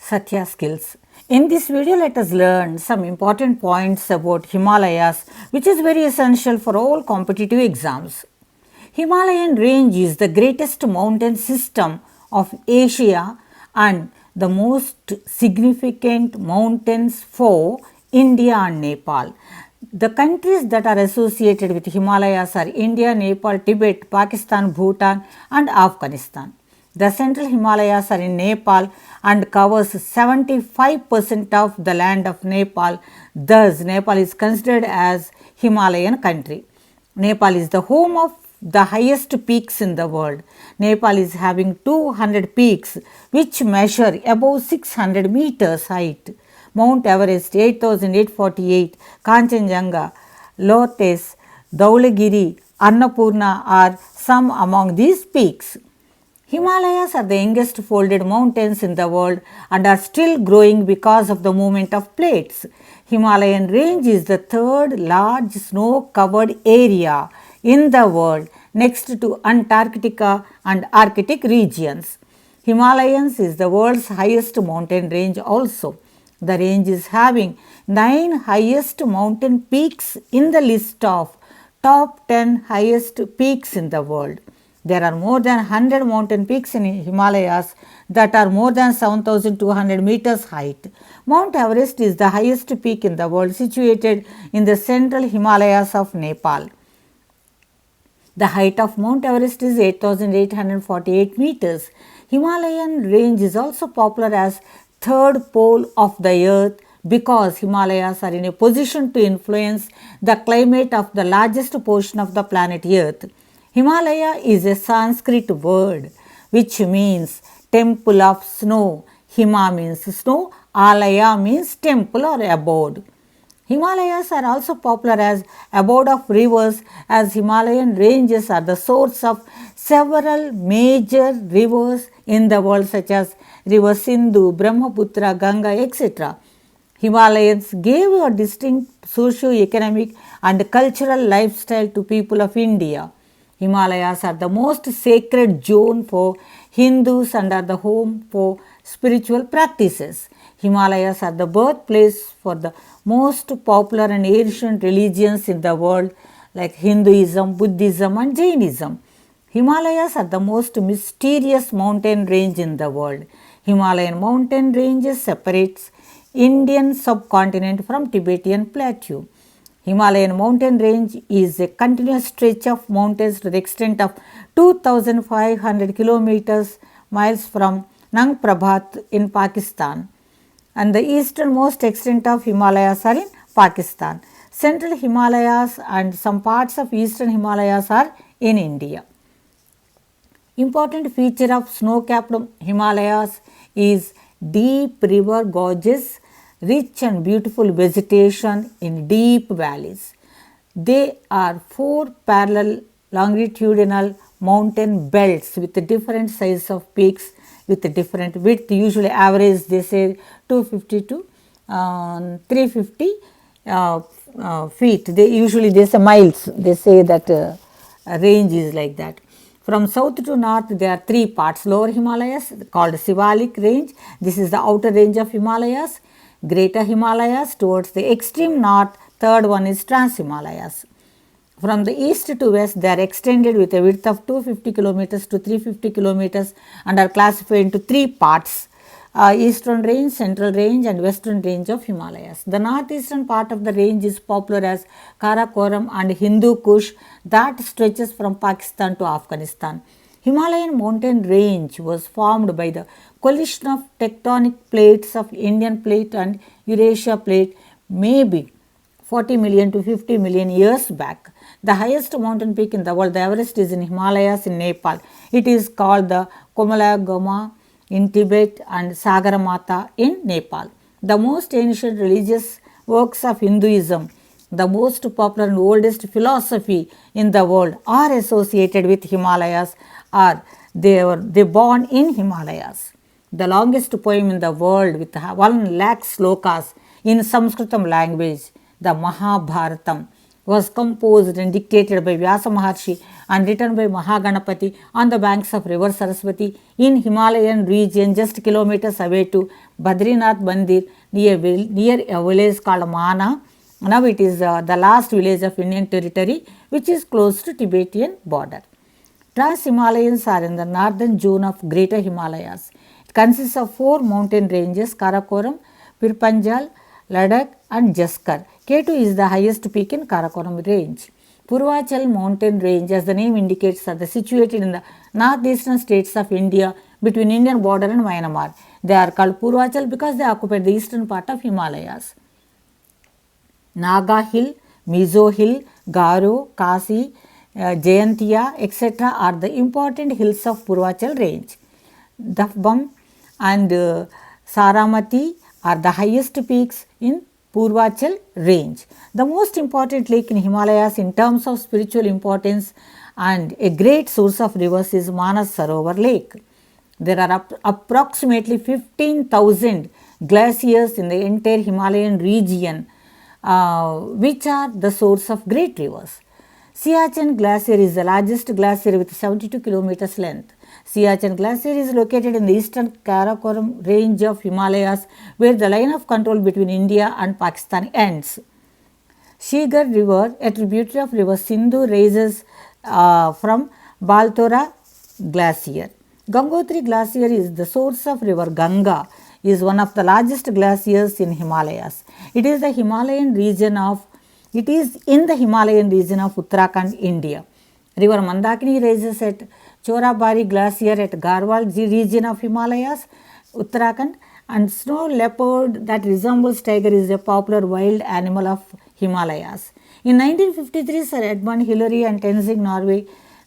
Satya skills. In this video, let us learn some important points about Himalayas, which is very essential for all competitive exams. Himalayan range is the greatest mountain system of Asia and the most significant mountains for India and Nepal. The countries that are associated with Himalayas are India, Nepal, Tibet, Pakistan, Bhutan and Afghanistan. The central Himalayas are in Nepal and covers 75% of the land of Nepal. Thus, Nepal is considered as Himalayan country. Nepal is the home of the highest peaks in the world. Nepal is having 200 peaks which measure above 600 meters height. Mount Everest 8848, Kanchenjunga, Lotus, Dhaulagiri, Annapurna are some among these peaks. Himalayas are the youngest folded mountains in the world and are still growing because of the movement of plates. Himalayan range is the third large snow-covered area in the world next to Antarctica and Arctic regions. Himalayas is the world's highest mountain range also. The range is having 9 highest mountain peaks in the list of top 10 highest peaks in the world. There are more than 100 mountain peaks in Himalayas that are more than 7,200 meters height. Mount Everest is the highest peak in the world, situated in the central Himalayas of Nepal. The height of Mount Everest is 8,848 meters. Himalayan range is also popular as third pole of the earth because Himalayas are in a position to influence the climate of the largest portion of the planet Earth. Himalaya is a Sanskrit word which means temple of snow. Hima means snow, Alaya means temple or abode. Himalayas are also popular as abode of rivers, as Himalayan ranges are the source of several major rivers in the world such as river Sindhu, Brahmaputra, Ganga, etc. Himalayans gave a distinct socio-economic and cultural lifestyle to people of India. Himalayas are the most sacred zone for Hindus and are the home for spiritual practices. Himalayas are the birthplace for the most popular and ancient religions in the world like Hinduism, Buddhism and Jainism. Himalayas are the most mysterious mountain range in the world. Himalayan mountain ranges separates Indian subcontinent from Tibetan plateau. Himalayan mountain range is a continuous stretch of mountains to the extent of 2,500 kilometers miles from Nang Parbat in Pakistan, and the easternmost extent of Himalayas are in Pakistan. Central Himalayas and some parts of eastern Himalayas are in India. Important feature of snow-capped Himalayas is deep river gorges, rich and beautiful vegetation in deep valleys. They are 4 parallel longitudinal mountain belts with different size of peaks with different width, usually average they say 250 to 350 feet. They say miles, they say that range is like that. From south to north, there are 3 parts. Lower Himalayas called Shivalik range. This is the outer range of Himalayas. Greater Himalayas towards the extreme north. Third one is Trans Himalayas. From the east to west, they are extended with a width of 250 kilometers to 350 kilometers and are classified into 3 parts. Eastern range, central range and western range of Himalayas. The northeastern part of the range is popular as Karakoram and Hindu Kush that stretches from Pakistan to Afghanistan. Himalayan mountain range was formed by the collision of tectonic plates of Indian plate and Eurasia plate maybe 40 million to 50 million years back. The highest mountain peak in the world, the Everest, is in Himalayas in Nepal. It is called the Komalagama in Tibet and Sagarmatha in Nepal. The most ancient religious works of Hinduism, the most popular and oldest philosophy in the world are associated with Himalayas or they born in Himalayas. The longest poem in the world with 1 lakh slokas in Sanskritam language, the Mahabharatam, was composed and dictated by Vyasa Maharshi and written by Mahaganapati on the banks of river Saraswati in Himalayan region just kilometers away to Badrinath Mandir near a village called Mana. Now it is the last village of Indian territory which is close to Tibetan border. Trans-Himalayans are in the northern zone of Greater Himalayas. It consists of 4 mountain ranges: Karakoram, Pirpanjal, Ladakh and Jaskar. K2 is the highest peak in Karakoram range. Purvachal mountain range, as the name indicates, are situated in the northeastern states of India between Indian border and Myanmar. They are called Purvachal because they occupy the eastern part of Himalayas. Naga Hill, Mizo Hill, Garo, Kasi, Jayantiya, etc. are the important hills of Purvachal range. Dafbam and Saramati are the highest peaks in Purvachal range. The most important lake in Himalayas in terms of spiritual importance and a great source of rivers is Manas Sarovar Lake. There are approximately 15,000 glaciers in the entire Himalayan region, which are the source of great rivers. Siachen Glacier is the largest glacier with 72 kilometers length. Siachen Glacier is located in the eastern Karakoram range of Himalayas, where the line of control between India and Pakistan ends. Shigar River, a tributary of river Sindhu, rises from Baltora Glacier. Gangotri Glacier is the source of river Ganga, is one of the largest glaciers in Himalayas. It is in the Himalayan region of Uttarakhand, India. River Mandakini rises at Chorabari Glacier at Garhwal region of Himalayas, Uttarakhand, and snow leopard that resembles tiger is a popular wild animal of Himalayas. In 1953, Sir Edmund Hillary and Tenzing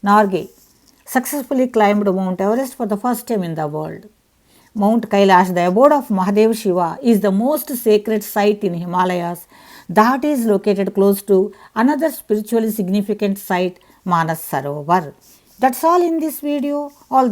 Norgay successfully climbed Mount Everest for the first time in the world. Mount Kailash, the abode of Mahadev Shiva, is the most sacred site in Himalayas that is located close to another spiritually significant site, Manas Sarovar. That's all in this video. All